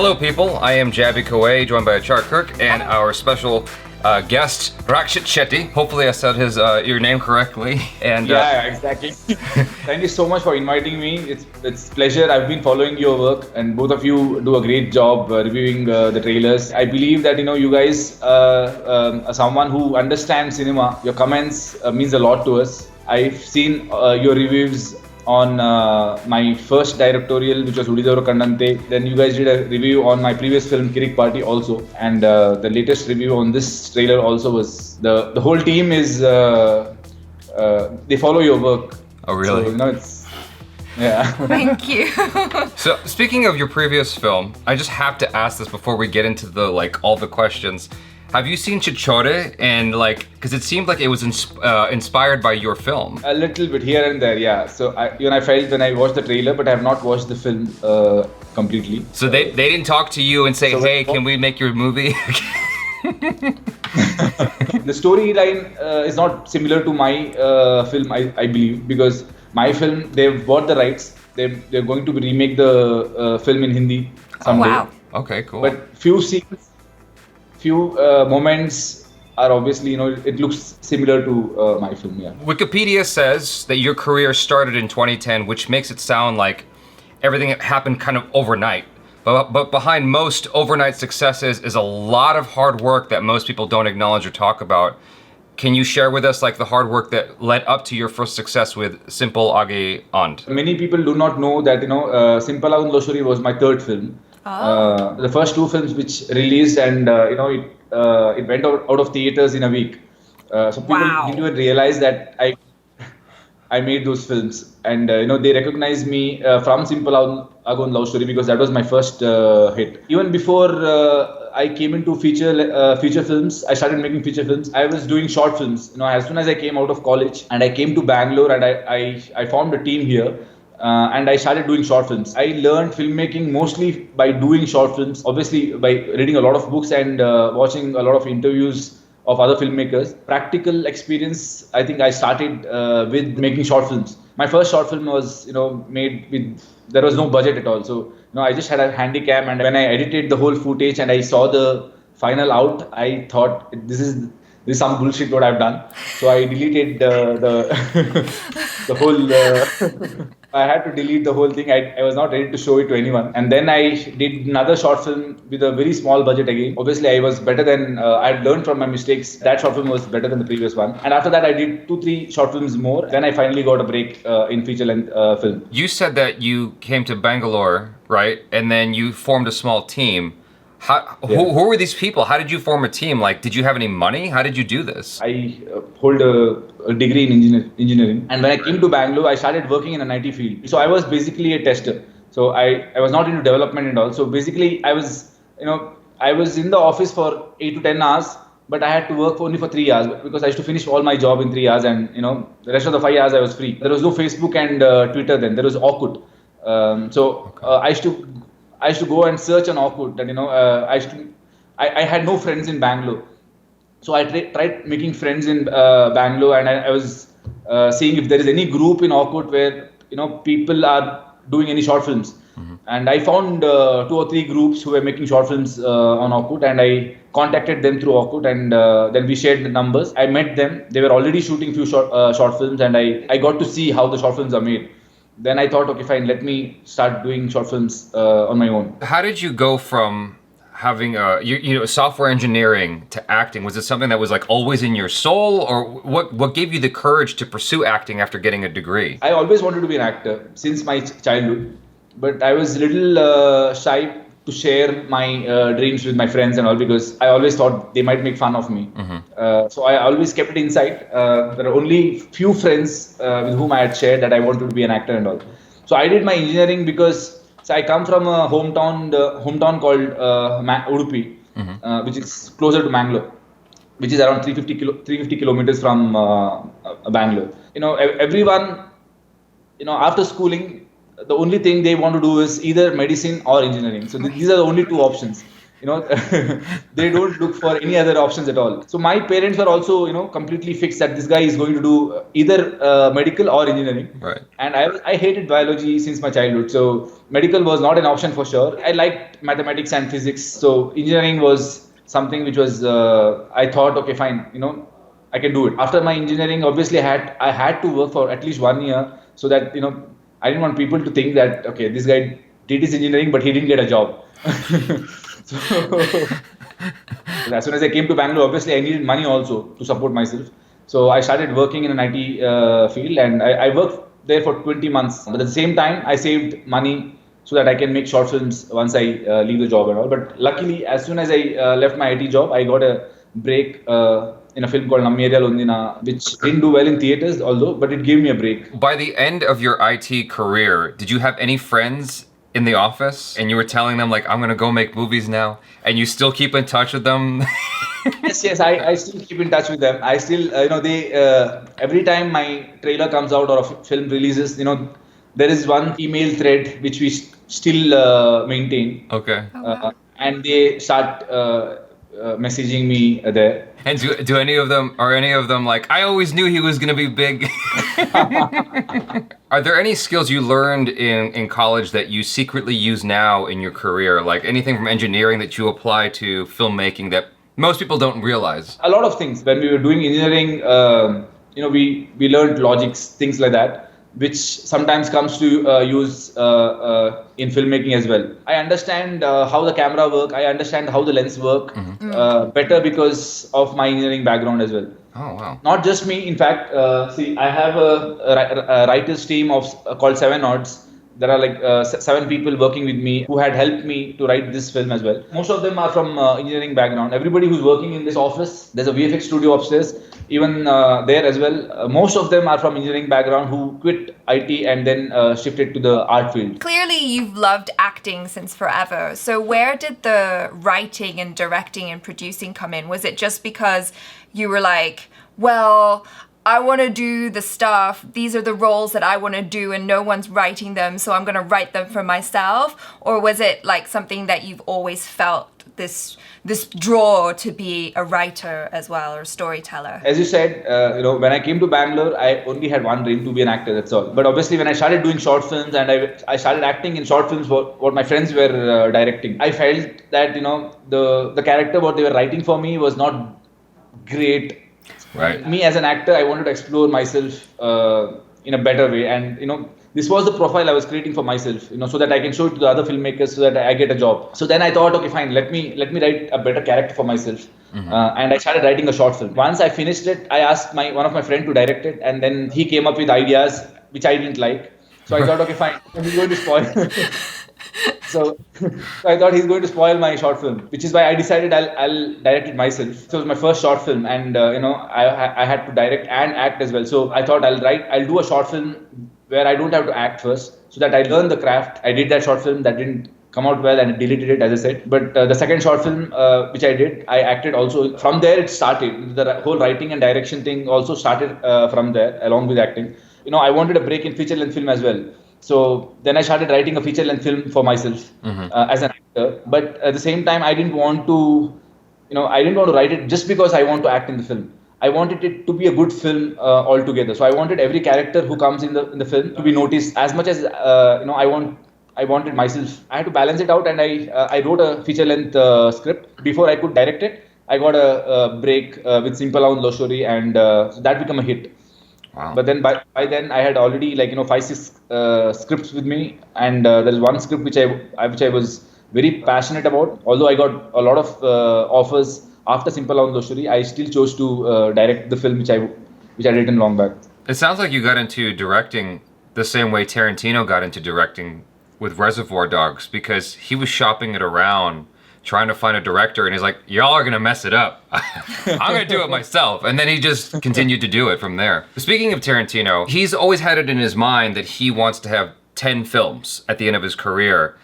Hello, people. I am Jaby KOAY, joined by ACHARA KIRK, and our special guest, RAKSHIT Shetty. Hopefully, I said your name correctly. And yeah, exactly. Thank you so much for inviting me. It's pleasure. I've been following your work, and both of you do a great job reviewing the trailers. I believe that you guys are someone who understands cinema. Your comments means a lot to us. I've seen your reviews on my first directorial, which was Udidavaru Kannante. Then you guys did a review on my previous film, KIRK Party, also. And the latest review on this trailer also was the whole team is they follow your work. Oh, really? So, it's yeah. Thank you. So, speaking of your previous film, I just have to ask this before we get into all the questions. Have you seen Chichore? And because it seemed like it was inspired by your film. A little bit here and there, yeah. So I felt when I watched the trailer, but I have not watched the film completely. So they didn't talk to you and say, hey, can we make your movie? The storyline is not similar to my film, I believe, because my film, they've bought the rights. They're going to remake the film in Hindi someday. Wow. Okay, cool. But few scenes, few moments are obviously, it looks similar to my film, yeah. Wikipedia says that your career started in 2010, which makes it sound like everything happened kind of overnight. But behind most overnight successes is a lot of hard work that most people don't acknowledge or talk about. Can you share with us the hard work that led up to your first success with Simple Age And? Many people do not know that, Simple Age And was my third film. Oh. The first two films which released and it went out of theaters in a week. So people didn't even realize that I made those films, and they recognized me from Simple Age And Love Story because that was my first hit. Even before I came into feature films, I started making feature films. I was doing short films. As soon as I came out of college and I came to Bangalore and I formed a team here. And I started doing short films. I learned filmmaking mostly by doing short films, obviously by reading a lot of books and watching a lot of interviews of other filmmakers. Practical experience, I think I started with making short films. My first short film was, made with, there was no budget at all. So, I just had a handy cam, and when I edited the whole footage and I saw the final out, I thought this is some bullshit what I've done. So I deleted the whole. I had to delete the whole thing. I was not ready to show it to anyone. And then I did another short film with a very small budget again. Obviously, I was better than, I had learned from my mistakes. That short film was better than the previous one. And after that, I did 2-3 short films more. Then I finally got a break in feature-length film. You said that you came to Bangalore, right? And then you formed a small team. Who were these people? How did you form a team? Did you have any money? How did you do this? I hold a degree in engineering. And when I came to Bangalore, I started working in an IT field. So I was basically a tester. So I was not into development and all. So basically I was in the office for 8 to 10 hours, but I had to work only for 3 hours because I used to finish all my job in 3 hours, and the rest of the 5 hours I was free. There was no Facebook and Twitter then. There was Orkut. I used to go and search on Orkut, and I had no friends in Bangalore, so I tried making friends in Bangalore, and I was seeing if there is any group in Orkut where people are doing any short films, and I found 2 or 3 groups who were making short films on Orkut, and I contacted them through Orkut, and then we shared the numbers. I met them; they were already shooting few short films, and I got to see how the short films are made. Then I thought, okay, fine, let me start doing short films on my own. How did you go from having software engineering to acting? Was it something that was always in your soul, or what gave you the courage to pursue acting after getting a degree? I always wanted to be an actor since my childhood, but I was a little shy to share my dreams with my friends and all, because I always thought they might make fun of me. So I always kept it inside. There are only few friends with whom I had shared that I wanted to be an actor and all. So I did my engineering because I come from a hometown called Udupi, which is closer to Mangalore, which is around 350 kilometers from Bangalore. Everyone, after schooling, the only thing they want to do is either medicine or engineering. So these are the only 2 options. they don't look for any other options at all. So my parents were also completely fixed that this guy is going to do either medical or engineering. Right. And I hated biology since my childhood, so medical was not an option for sure. I liked mathematics and physics, so engineering was something which was I thought, okay, fine, I can do it. After my engineering, obviously I had to work for at least 1 year, so that I didn't want people to think that, okay, this guy did his engineering but he didn't get a job. So as soon as I came to Bangalore, obviously I needed money also to support myself. So I started working in an IT field, and I worked there for 20 months. But at the same time, I saved money so that I can make short films once I leave the job and all. But luckily, as soon as I left my IT job, I got a break in a film called Nammiyariyal Ondina, which didn't do well in theaters, but it gave me a break. By the end of your IT career, did you have any friends in the office and you were telling them like, I'm gonna go make movies now, and you still keep in touch with them? Yes, I still keep in touch with them. I still, they every time my trailer comes out or a film releases, there is one email thread which we still maintain. Okay. And they start messaging me there. And do any of them, are any of them like, I always knew he was gonna be big? Are there any skills you learned in college that you secretly use now in your career? Like anything from engineering that you apply to filmmaking that most people don't realize? A lot of things. When we were doing engineering, we learned logics, things like that, which sometimes comes to use in filmmaking as well. I understand how the camera work. I understand how the lens work better because of my engineering background as well. Oh, wow. Not just me. In fact, see, I have a writers team of called 7 Odds. There are like 7 people working with me who had helped me to write this film as well. Most of them are from engineering background. Everybody who's working in this office, there's a VFX studio upstairs, even there as well. Most of them are from engineering background who quit IT and then shifted to the art field. Clearly, you've loved acting since forever. So where did the writing and directing and producing come in? Was it just because you were like, well, I want to do the stuff, these are the roles that I want to do and no one's writing them, so I'm going to write them for myself? Or was it like something that you've always felt this draw to be a writer as well, or storyteller? As you said, when I came to Bangalore, I only had one dream, to be an actor, that's all. But obviously when I started doing short films and I started acting in short films, what my friends were directing, I felt that, the character, what they were writing for me was not great. Right. Me as an actor, I wanted to explore myself in a better way, and this was the profile I was creating for myself, so that I can show it to the other filmmakers, so that I get a job. So then I thought, okay, fine, let me write a better character for myself, and I started writing a short film. Once I finished it, I asked one of my friends to direct it, and then he came up with ideas which I didn't like. So I thought, okay, fine, he's going to spoil. So I thought he's going to spoil my short film, which is why I decided I'll direct it myself. So it was my first short film, and I had to direct and act as well. So I thought I'll do a short film where I don't have to act first, so that I learn the craft. I did that short film that didn't come out well and deleted it, as I said. But the second short film which I did, I acted also. From there it started. The whole writing and direction thing also started from there, along with acting. I wanted a break in feature length film as well. So then I started writing a feature length film for myself as an actor. But at the same time, I didn't want to write it just because I want to act in the film. I wanted it to be a good film altogether. So I wanted every character who comes in the film to be noticed as much as I wanted myself. I had to balance it out, and I wrote a feature length script before I could direct it. I got a break with Simpalaun Loshori, and so that became a hit. Wow. But then by then I had already 5-6 scripts with me, and there is one script which I was very passionate about. Although I got a lot of offers after Simpalaun Loshuri, I still chose to direct the film which I had written long back. It sounds like you got into directing the same way Tarantino got into directing with Reservoir Dogs, because he was shopping it around trying to find a director, and he's like, y'all are gonna mess it up. I'm gonna do it myself. And then he just continued to do it from there. Speaking of Tarantino, he's always had it in his mind that he wants to have 10 films at the end of his career,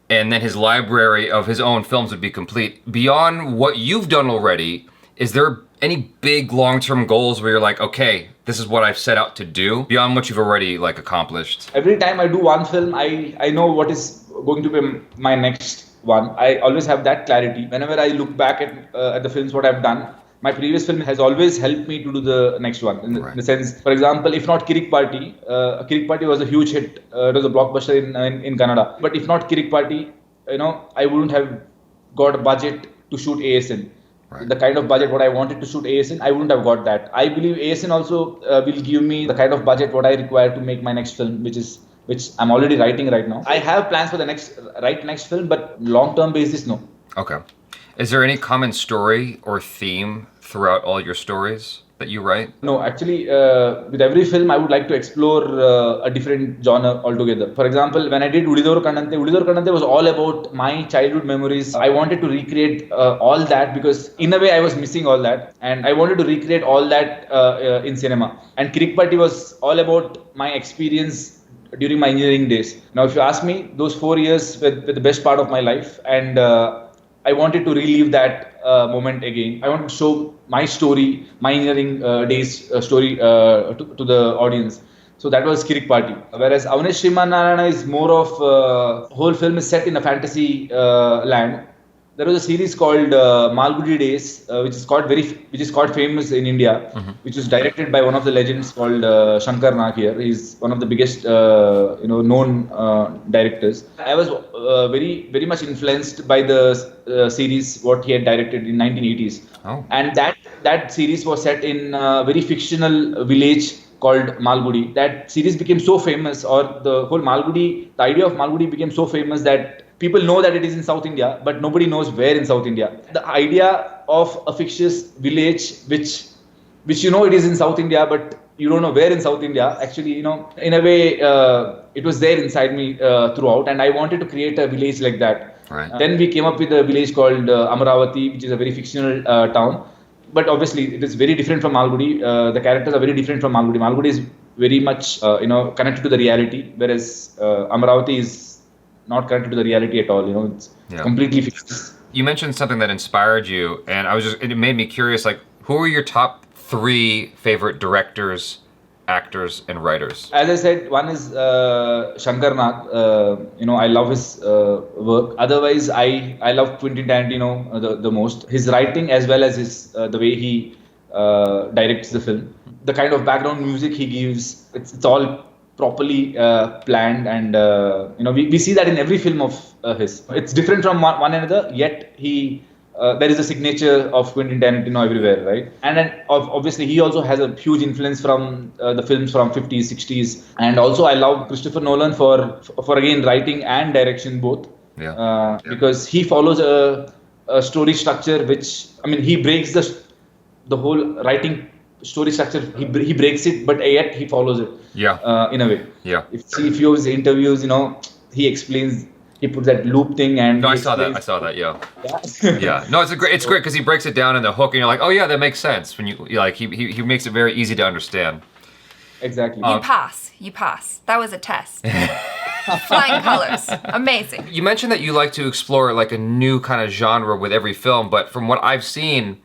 and then his library of his own films would be complete. Beyond what you've done already, is there any big long-term goals where you're like, okay, this is what I've set out to do, beyond what you've already accomplished? Every time I do one film, I know what is going to be my next one. I always have that clarity. Whenever I look back at the films what I've done, my previous film has always helped me to do the next one. In the sense, for example, if not KIRK Party was a huge hit. It was a blockbuster in Kannada. But if not KIRK Party, I wouldn't have got a budget to shoot ASN. Right. The kind of budget what I wanted to shoot ASN, I wouldn't have got that. I believe ASN also will give me the kind of budget what I require to make my next film, which I'm already writing right now. I have plans for the next film, but long-term basis, no. Okay. Is there any common story or theme throughout all your stories that you write? No, actually, with every film, I would like to explore a different genre altogether. For example, when I did Udidoru Kannante was all about my childhood memories. I wanted to recreate all that because in a way I was missing all that, and I wanted to recreate all that in cinema. And KIRK Party was all about my experience during my engineering days. Now, if you ask me, those 4 years were the best part of my life, and I wanted to relive that moment again. I want to show my story, my engineering days story to the audience. So that was KIRK Party. Whereas Avane Srimannarayana is more of whole film is set in a fantasy land. There was a series called Malgudi Days, which is quite famous in India, which was directed by one of the legends called Shankar Nag here. He's one of the biggest, known directors. I was very, very much influenced by the series what he had directed in 1980s, and that series was set in a very fictional village called Malgudi. That series became so famous, or the idea of Malgudi became so famous that people know that it is in South India, but nobody knows where in South India. The idea of a fictitious village, which it is in South India, but you don't know where in South India. Actually, in a way, it was there inside me throughout, and I wanted to create a village like that. Right. Then we came up with a village called Amaravati, which is a very fictional town. But obviously, it is very different from Malgudi. The characters are very different from Malgudi. Malgudi is very much, connected to the reality, whereas Amaravati is not connected to the reality at all. It's completely fixed. You mentioned something that inspired you, and it made me curious. Like, who are your top 3 favorite directors, actors, and writers? As I said, one is Shankar Nag. I love his work. Otherwise, I love Quentin Tarantino the most. His writing as well as his the way he directs the film. The kind of background music he gives, it's all properly planned, and we see that in every film of his. It's different from one another, yet there is a signature of Quentin Tarantino everywhere, right? And then obviously he also has a huge influence from the films from 50s, 60s, and also I love Christopher Nolan for again writing and direction both. Because he follows a story structure he breaks the whole writing story structure. He breaks it, but yet he follows it. In a way. If you see his interviews, he explains. He puts that loop thing, and I saw that. Yeah. No, it's great because he breaks it down in the hook, and you're like, oh yeah, that makes sense. When he makes it very easy to understand. Exactly. You pass. That was a test. Flying colors. Amazing. You mentioned that you like to explore like a new kind of genre with every film, but from what I've seen,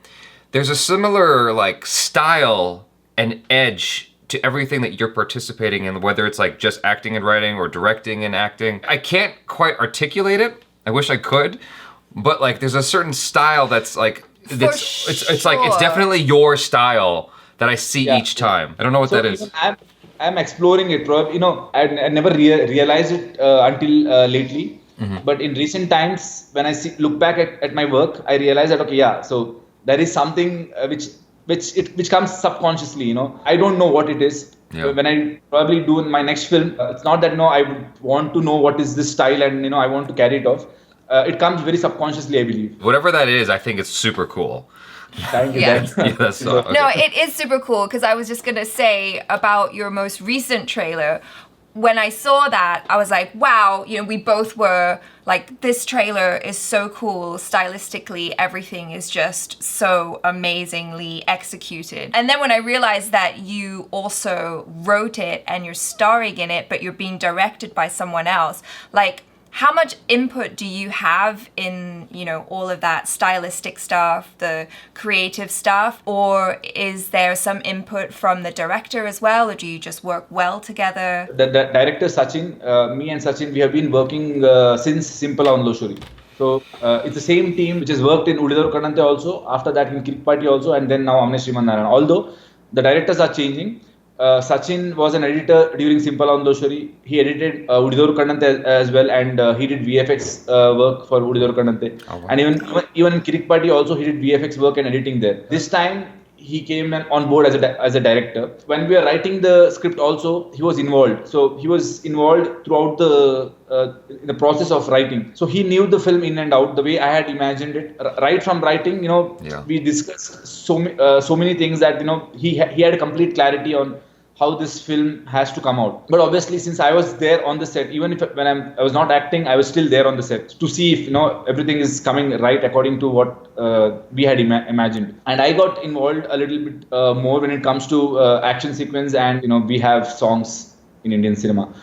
there's a similar like style and edge to everything that you're participating in, whether it's like just acting and writing or directing and acting. I can't quite articulate it. I wish I could, but like there's a certain style that's like it's like it's definitely your style that I see each time. I don't know what that is. I'm exploring it, Rob. I never realized it until lately. But in recent times, when I look back at my work, I realize that so there is something which comes subconsciously. I don't know what it is. When I probably do in my next film, it's not that I would want to know what is this style and I want to carry it off. It comes very subconsciously, I believe. Whatever that is, I think it's super cool. Thank you. Okay. No, it is super cool because I was just gonna say about your most recent trailer. When I saw that, I was like, wow, we both were like, this trailer is so cool. Stylistically, everything is just so amazingly executed. And then when I realized that you also wrote it and you're starring in it, but you're being directed by someone else, like, how much input do you have in, all of that stylistic stuff, the creative stuff? Or is there some input from the director as well? Or do you just work well together? The director Sachin, me and Sachin, we have been working since Simple Onlo Shuri. So it's the same team which has worked in Udidaru Kannante also, after that in KIRK Party also, and then now Avane Srimannarayana. Although the directors are changing. Sachin was an editor during Simple Andoshari. He edited Udidaru Kannante as well, and he did VFX work for Udidaru Kannante. Oh, wow. And even in KIRK Party also, he did VFX work and editing there. This time he came on board as a director. When we were writing the script also, he was involved. So he was involved throughout in the process of writing. So he knew the film in and out, the way I had imagined it. Right from writing, we discussed so many things that, he had a complete clarity on how this film has to come out. But obviously, since I was there on the set, even if when I was not acting, I was still there on the set to see if everything is coming right according to what we had imagined. And I got involved a little bit more when it comes to action sequence, and we have songs in Indian cinema.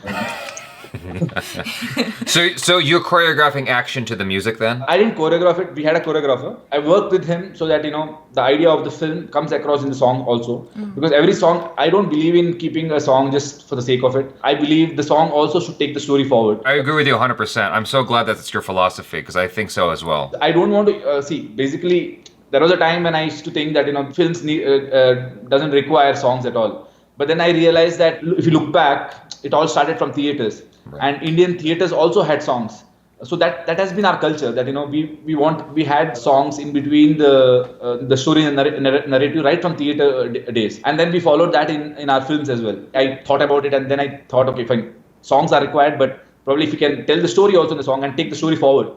So you're choreographing action to the music then? I didn't choreograph it. We had a choreographer. I worked with him so that the idea of the film comes across in the song also. Because every song, I don't believe in keeping a song just for the sake of it. I believe the song also should take the story forward. I agree with you 100%. I'm so glad that's your philosophy, because I think so as well. I don't want to see. Basically, there was a time when I used to think that films doesn't require songs at all. But then I realized that if you look back, it all started from theaters. Right. And Indian theaters also had songs. So that has been our culture, that we had songs in between the story and narrative right from theater days, and then we followed that in our films as well. I thought about it, and then I thought, okay, fine, songs are required, but probably if you can tell the story also in the song and take the story forward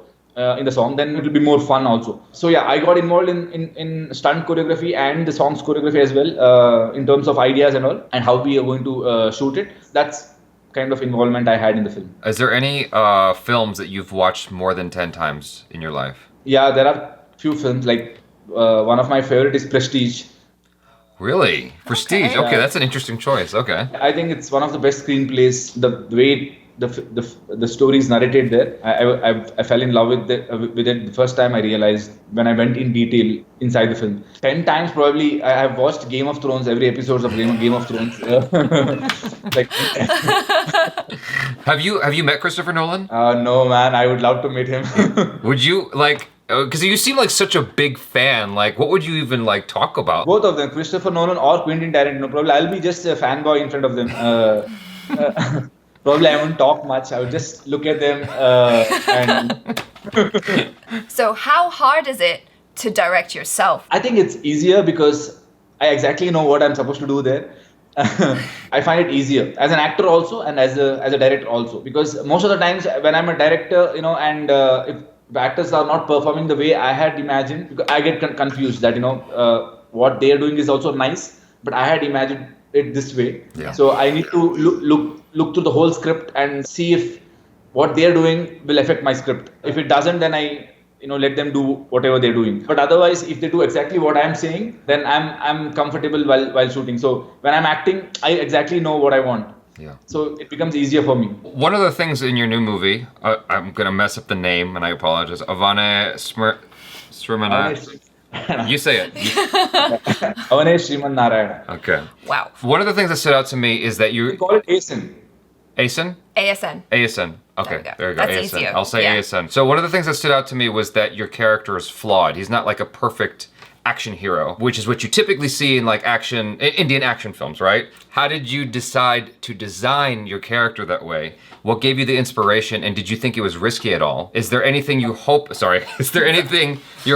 in the song, then it will be more fun also. So yeah, I got involved in stunt choreography and the songs choreography as well, in terms of ideas and all, and how we are going to shoot it. That's kind of involvement I had in the film. Is there any films that you've watched more than 10 times in your life? Yeah, there are few films. Like one of my favorite is Prestige. Really? Prestige? Okay, that's an interesting choice. Okay. I think it's one of the best screenplays. The way the story is narrated there, I fell in love with it the first time I realized, when I went in detail inside the film. 10 times probably. I have watched Game of Thrones, every episode of Game of Thrones. Like, Have you met Christopher Nolan? No, man. I would love to meet him. Would you because you seem like such a big fan. Like, what would you even talk about? Both of them, Christopher Nolan or Quentin Tarantino. Probably I'll be just a fanboy in front of them. Probably I won't talk much. I would just look at them and. So how hard is it to direct yourself? I think it's easier because I exactly know what I'm supposed to do there. I find it easier as an actor also, and as a director also, because most of the times when I'm a director, and if the actors are not performing the way I had imagined, I get confused that what they are doing is also nice, but I had imagined it this way. Yeah. So I need to look through the whole script and see if what they are doing will affect my script. If it doesn't, then I let them do whatever they're doing. But otherwise, if they do exactly what I'm saying, then I'm comfortable while shooting. So when I'm acting, I exactly know what I want. Yeah. So it becomes easier for me. One of the things in your new movie, I'm gonna mess up the name, and I apologize. Avane Srimannarayana. You say it. Avane Srimannarayana. Okay. Wow. One of the things that stood out to me is that you We call it Aysen. Aysen? ASN. ASN. Okay, there you go. That's ASN. easier. I'll say Yeah. ASN. So one of the things that stood out to me was that your character is flawed. He's not like a perfect action hero, which is what you typically see in Indian action films, right? How did you decide to design your character that way? What gave you the inspiration, and did you think it was risky at all? Is there anything you're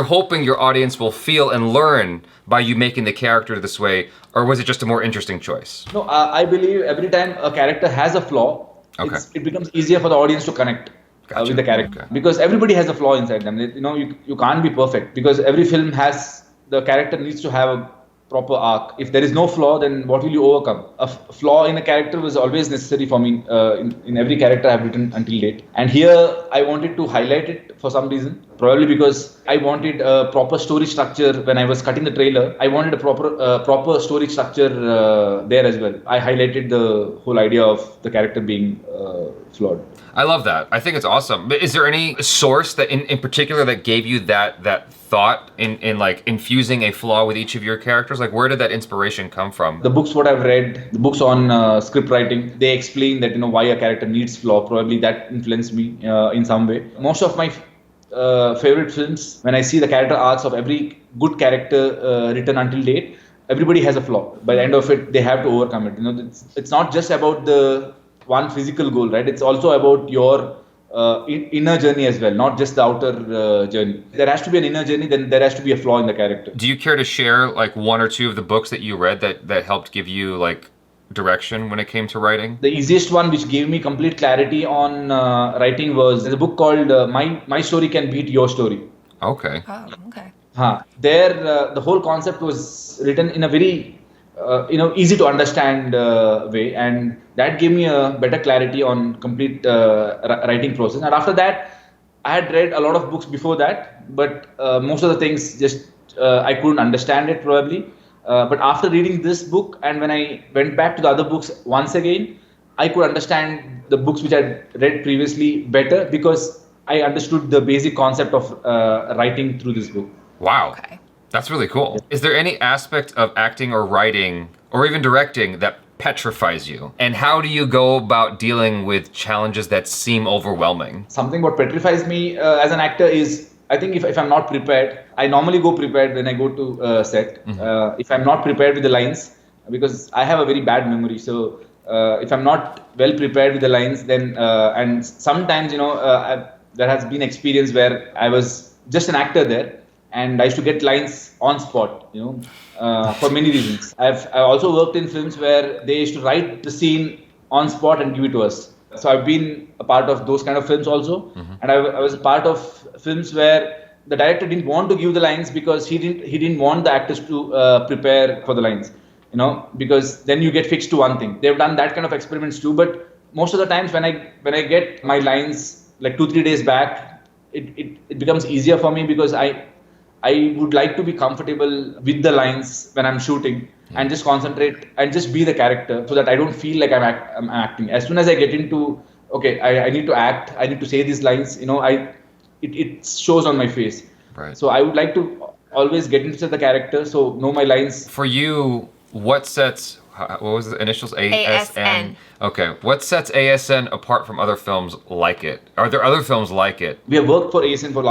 hoping your audience will feel and learn by you making the character this way, or was it just a more interesting choice? No, I believe every time a character has a flaw, it becomes easier for the audience to connect with the character. Okay. Because everybody has a flaw inside them. You can't be perfect, because every film the character needs to have a proper arc. If there is no flaw, then what will you overcome? A flaw in a character was always necessary for me in every character I've written until date. And here I wanted to highlight it for some reason. Probably because I wanted a proper story structure when I was cutting the trailer. I wanted a proper story structure there as well. I highlighted the whole idea of the character being flawed. I love that. I think it's awesome. But is there any source that in particular that gave you that thought in infusing a flaw with each of your characters? Like, where did that inspiration come from? The books what I've read, the books on script writing, they explain that why a character needs flaw. Probably that influenced me in some way. Most of my favorite films, when I see the character arcs of every good character written until date, everybody has a flaw. By the end of it, they have to overcome it. It's not just about the one physical goal, right? It's also about your inner journey as well, not just the outer journey. There has to be an inner journey, then there has to be a flaw in the character. Do you care to share like one or two of the books that you read that helped give you like direction when it came to writing? The easiest one, which gave me complete clarity on writing, was there's a book called My Story Can Beat Your Story. Okay. Oh, okay. There, the whole concept was written in a very easy to understand way, and that gave me a better clarity on complete writing process. And after that, I had read a lot of books before that, but most of the things just I couldn't understand it probably. But after reading this book, and when I went back to the other books once again, I could understand the books which I had read previously better because I understood the basic concept of writing through this book. Wow. Okay. That's really cool. Is there any aspect of acting or writing or even directing that petrifies you? And how do you go about dealing with challenges that seem overwhelming? Something what petrifies me as an actor is, I think if I'm not prepared, I normally go prepared when I go to set. Mm-hmm. If I'm not prepared with the lines, because I have a very bad memory, so if I'm not well prepared with the lines, then and sometimes there has been experience where I was just an actor there, and I used to get lines on spot, for many reasons. I've also worked in films where they used to write the scene on spot and give it to us. So I've been a part of those kind of films also. Mm-hmm. And I was a part of films where the director didn't want to give the lines because he didn't want the actors to prepare for the lines, because then you get fixed to one thing. They've done that kind of experiments too, but most of the times when I get my lines like 2-3 days back, it becomes easier for me because I would like to be comfortable with the lines when I'm shooting and just concentrate and just be the character so that I don't feel like I'm acting. As soon as I get into, okay, I need to act, I need to say these lines, it shows on my face. Right. So I would like to always get into the character, so know my lines. For you, what was the initials? ASN. Okay. What sets ASN apart from other films like it? Are there other films like it? We have worked for ASN for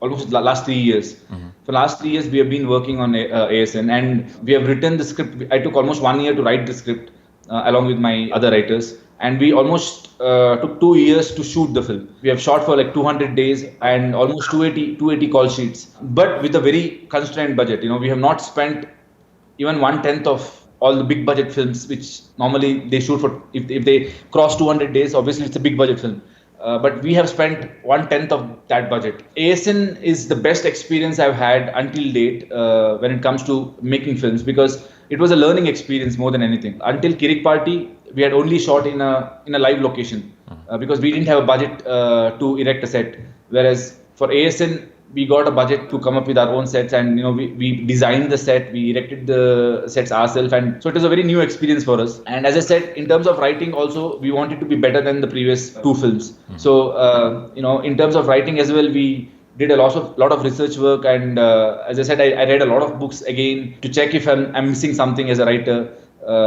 almost the last 3 years. Mm-hmm. For the last 3 years, we have been working on ASN, and we have written the script. I took almost 1 year to write the script along with my other writers. And we almost took 2 years to shoot the film. We have shot for like 200 days and almost 280 call sheets, but with a very constrained budget. We have not spent even 1/10 of all the big budget films, which normally they shoot for, if they cross 200 days, obviously it's a big budget film. But we have spent 1/10 of that budget. ASN is the best experience I've had until date when it comes to making films, because it was a learning experience more than anything. Until KIRK Party, we had only shot in a live location because we didn't have a budget to erect a set. Whereas for ASN, we got a budget to come up with our own sets, and we designed the set, we erected the sets ourselves, and so it was a very new experience for us. And as I said, in terms of writing also, we wanted to be better than the previous 2 films. So in terms of writing as well, we did a lot of research work, and as I said, I read a lot of books again to check if I'm missing something as a writer,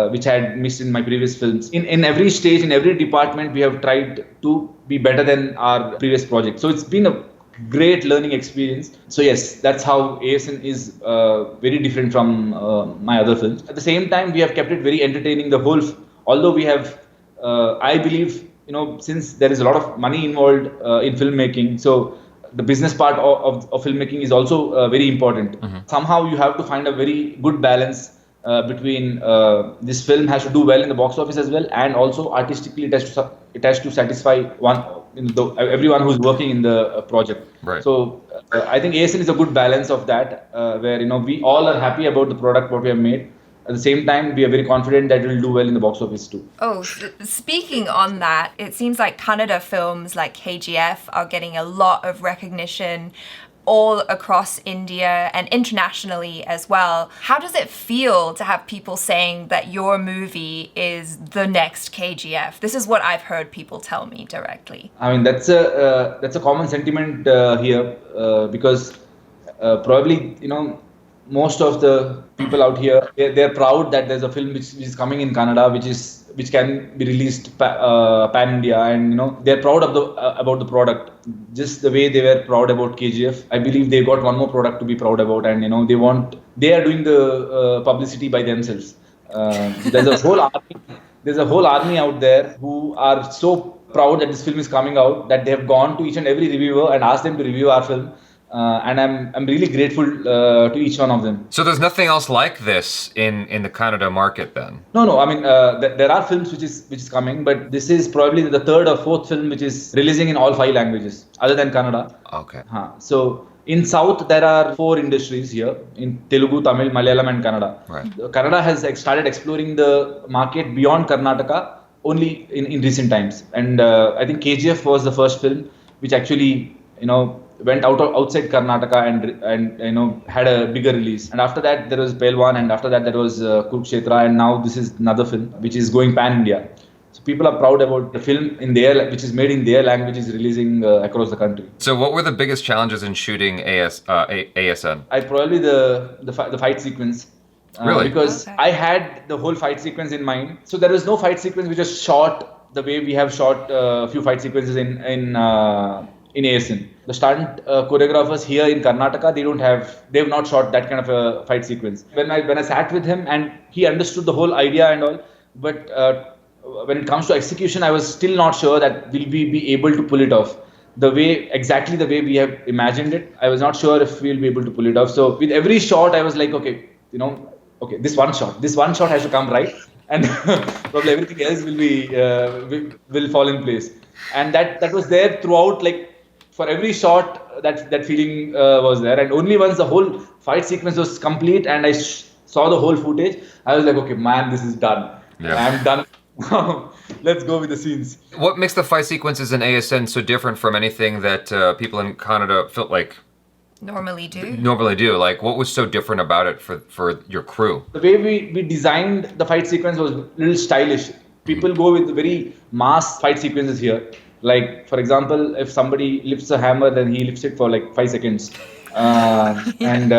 which I had missed in my previous films. In every stage, in every department, we have tried to be better than our previous project. So it's been a great learning experience. So yes, that's how ASN is very different from my other films. At the same time, we have kept it very entertaining. Although we have, I believe, since there is a lot of money involved in filmmaking, so the business part of filmmaking is also very important. Mm-hmm. Somehow you have to find a very good balance between this film has to do well in the box office as well, and also artistically it has to satisfy everyone who's working in the project. Right. So I think ASN is a good balance of that, where we all are happy about the product what we have made. At the same time, we are very confident that it will do well in the box office too. Oh, speaking on that, it seems like Kannada films like KGF are getting a lot of recognition all across India and internationally as well. How does it feel to have people saying that your movie is the next KGF? This is what I've heard people tell me directly. I mean, that's a common sentiment here because probably most of the people out here, they're proud that there's a film which is coming in Kannada, which can be released pan India, and they're proud of the about the product, just the way they were proud about KGF. I believe they got one more product to be proud about, and they are doing the publicity by themselves. There's a whole army. There's a whole army out there who are so proud that this film is coming out that they have gone to each and every reviewer and asked them to review our film. And I'm really grateful to each one of them. So there's nothing else like this in the Kannada market then? No. I mean, there are films which is coming, but this is probably the third or fourth film which is releasing in all 5 languages other than Kannada. Okay. So in South there are 4 industries here in Telugu, Tamil, Malayalam, and Kannada. Right. Kannada has started exploring the market beyond Karnataka only in recent times, and I think KGF was the first film which actually went outside Karnataka and had a bigger release. And after that there was Pelwan, and after that there was Kurukshetra, and now this is another film which is going pan India. So people are proud about the film which is made in their language is releasing across the country. So what were the biggest challenges in shooting ASN? I probably the fight sequence. Really? Because I had the whole fight sequence in mind. So there was no fight sequence which was shot the way we have shot a few fight sequences in ASN. The stunt choreographers here in Karnataka, they have not shot that kind of a fight sequence. When I sat with him, and he understood the whole idea and all, but when it comes to execution, I was still not sure that will we be able to pull it off exactly the way we have imagined it. I was not sure if we'll be able to pull it off. So with every shot, I was like, okay, this one shot has to come right, and probably everything else will fall in place. And that was there throughout, like for every shot, that feeling was there. And only once the whole fight sequence was complete and I saw the whole footage, I was like, okay, man, this is done. Yeah. I'm done. Let's go with the scenes. What makes the fight sequences in ASN so different from anything that people in Kannada felt like normally do? Like, what was so different about it for your crew? The way we designed the fight sequence was a little stylish. People go with very mass fight sequences here. Like, for example, if somebody lifts a hammer, then he lifts it for like 5 seconds. And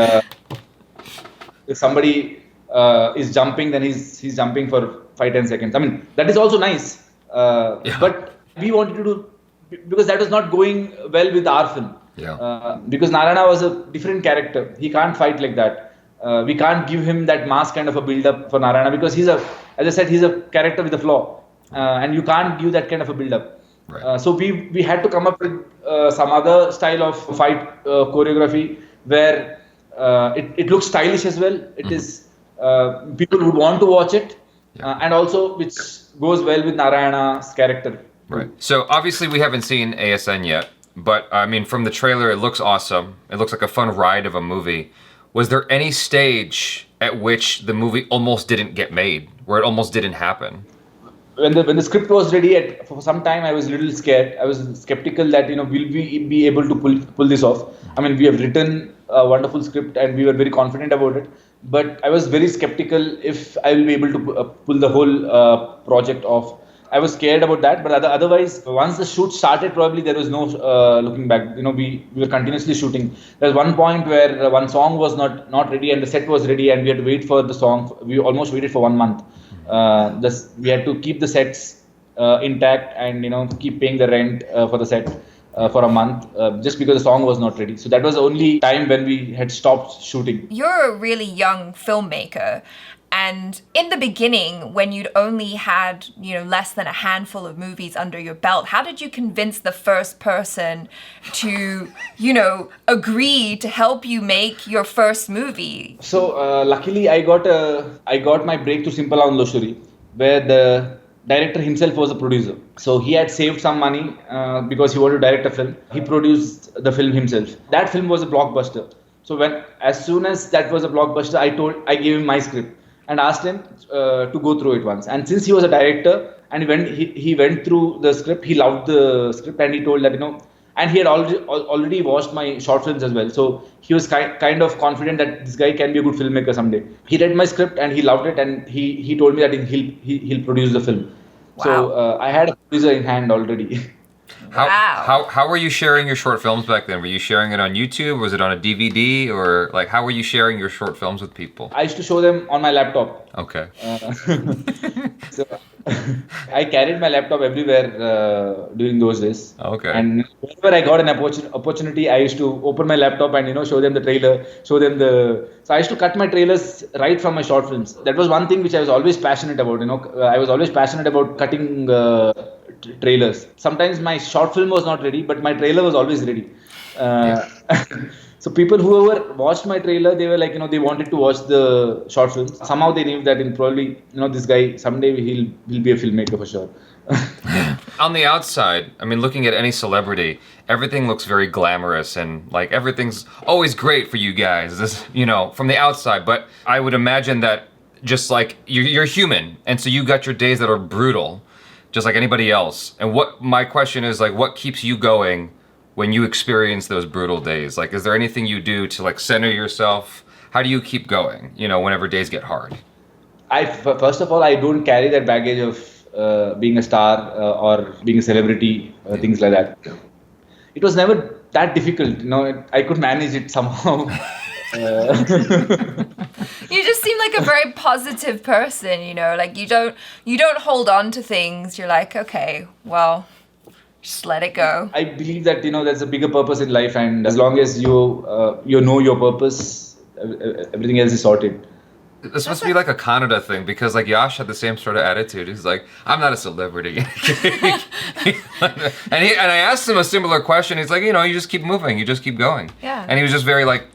if somebody is jumping, then he's jumping for 5-10 seconds. I mean, that is also nice. But we wanted to do, because that was not going well with our film. Yeah. Because Narayana was a different character. He can't fight like that. We can't give him that mass kind of a build-up for Narayana, because he's a character with a flaw. And you can't give that kind of a build-up. Right. So we had to come up with some other style of fight choreography where it looks stylish as well. It is people would want to watch it, and also which goes well with Narayana's character. Right. So obviously we haven't seen ASN yet, but I mean, from the trailer, it looks awesome. It looks like a fun ride of a movie. Was there any stage at which the movie almost didn't get made, where it almost didn't happen? When the script was ready, for some time I was a little scared. I was skeptical that will we be able to pull this off. I mean, we have written a wonderful script and we were very confident about it. But I was very skeptical if I will be able to pull the whole project off. I was scared about that. But otherwise, once the shoot started, probably there was no looking back. We were continuously shooting. There was one point where one song was not ready and the set was ready and we had to wait for the song. We almost waited for 1 month. We had to keep the sets intact and keep paying the rent for the set for a month just because the song was not ready. So that was the only time when we had stopped shooting. You're a really young filmmaker, and in the beginning, when you'd only had less than a handful of movies under your belt, how did you convince the first person to agree to help you make your first movie? So luckily I got my break to Simpala Loshuri, where the director himself was a producer. So he had saved some money because he wanted to direct a film. He produced the film himself. That film was a blockbuster. So as soon as that was a blockbuster, I gave him my script and asked him to go through it once. And since he was a director and when he went through the script, he loved the script and he told that and he had already watched my short films as well. So he was kind of confident that this guy can be a good filmmaker someday. He read my script and he loved it, and he told me that he'll produce the film. Wow. So I had a producer in hand already. How were you sharing your short films back then? Were you sharing it on YouTube? Was it on a DVD? Or like, how were you sharing your short films with people? I used to show them on my laptop. Okay. So I carried my laptop everywhere during those days. Okay. And whenever I got an opportunity, I used to open my laptop and show them the trailer, show them the. So I used to cut my trailers right from my short films. That was one thing which I was always passionate about. I was always passionate about cutting trailers. Sometimes my short film was not ready, but my trailer was always ready. So people whoever watched my trailer, they were like, they wanted to watch the short film. Somehow they knew that probably, this guy, someday he'll be a filmmaker for sure. On the outside, I mean, looking at any celebrity, everything looks very glamorous and like everything's always great for you guys, this, from the outside. But I would imagine that just like you're human. And so you got your days that are brutal, just like anybody else. And what my question is like, what keeps you going when you experience those brutal days? Like, is there anything you do to like center yourself? How do you keep going, whenever days get hard? First of all, I don't carry that baggage of being a star or being a celebrity, things like that. It was never that difficult, I could manage it somehow. You just seem like a very positive person, like you don't hold on to things. You're like, okay, well, just let it go. I believe that there's a bigger purpose in life, and as long as you know your purpose, everything else is sorted. This must be like a Kannada thing, because like Yash had the same sort of attitude. He's like, I'm not a celebrity. and I asked him a similar question. He's like, you just keep moving, you just keep going. Yeah. And he was just very like,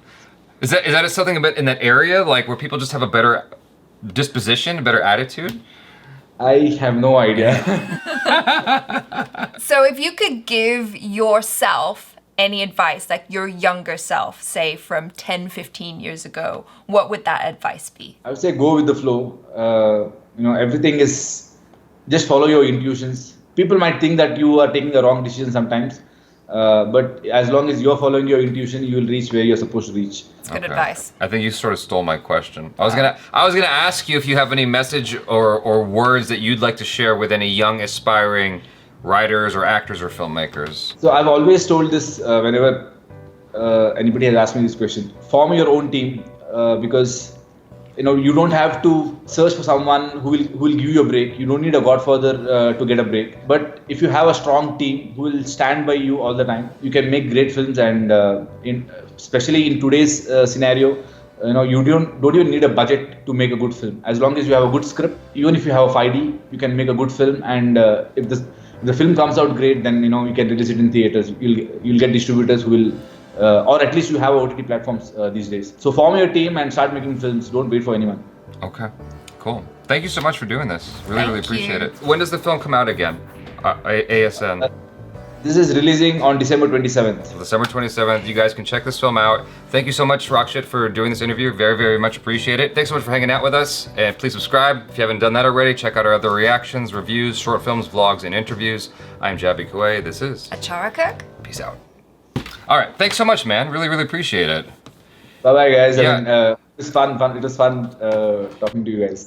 is that something a bit in that area, like where people just have a better disposition, a better attitude? I have no idea. So if you could give yourself any advice, like your younger self, say from 10, 15 years ago, what would that advice be? I would say go with the flow. Everything is just follow your intuitions. People might think that you are taking the wrong decision sometimes. But as long as you're following your intuition, you will reach where you're supposed to reach. That's good advice. I think you sort of stole my question. I was gonna ask you if you have any message or words that you'd like to share with any young aspiring writers or actors or filmmakers. So I've always told this whenever anybody has asked me this question. Form your own team because you don't have to search for someone who will give you a break. You don't need a godfather to get a break. But if you have a strong team who will stand by you all the time, you can make great films. And especially in today's scenario, you don't even need a budget to make a good film. As long as you have a good script, even if you have a 5D, you can make a good film. And if the film comes out great, then you can release it in theaters. You'll get distributors who will. Or at least you have OTT platforms these days. So form your team and start making films. Don't wait for anyone. Okay, cool. Thank you so much for doing this. Really Thank appreciate you. it. When does the film come out again? ASN. This is releasing on December 27th. December 27th. You guys can check this film out. Thank you so much, RAKSHIT, for doing this interview. Very, very much appreciate it. Thanks so much for hanging out with us. And please subscribe. If you haven't done that already, check out our other reactions, reviews, short films, vlogs, and interviews. I'm Jaby KOAY. This is ACHARA KIRK. Peace out. All right. Thanks so much, man. Really, really appreciate it. Bye bye, guys. Yeah. It was fun. It was fun talking to you guys.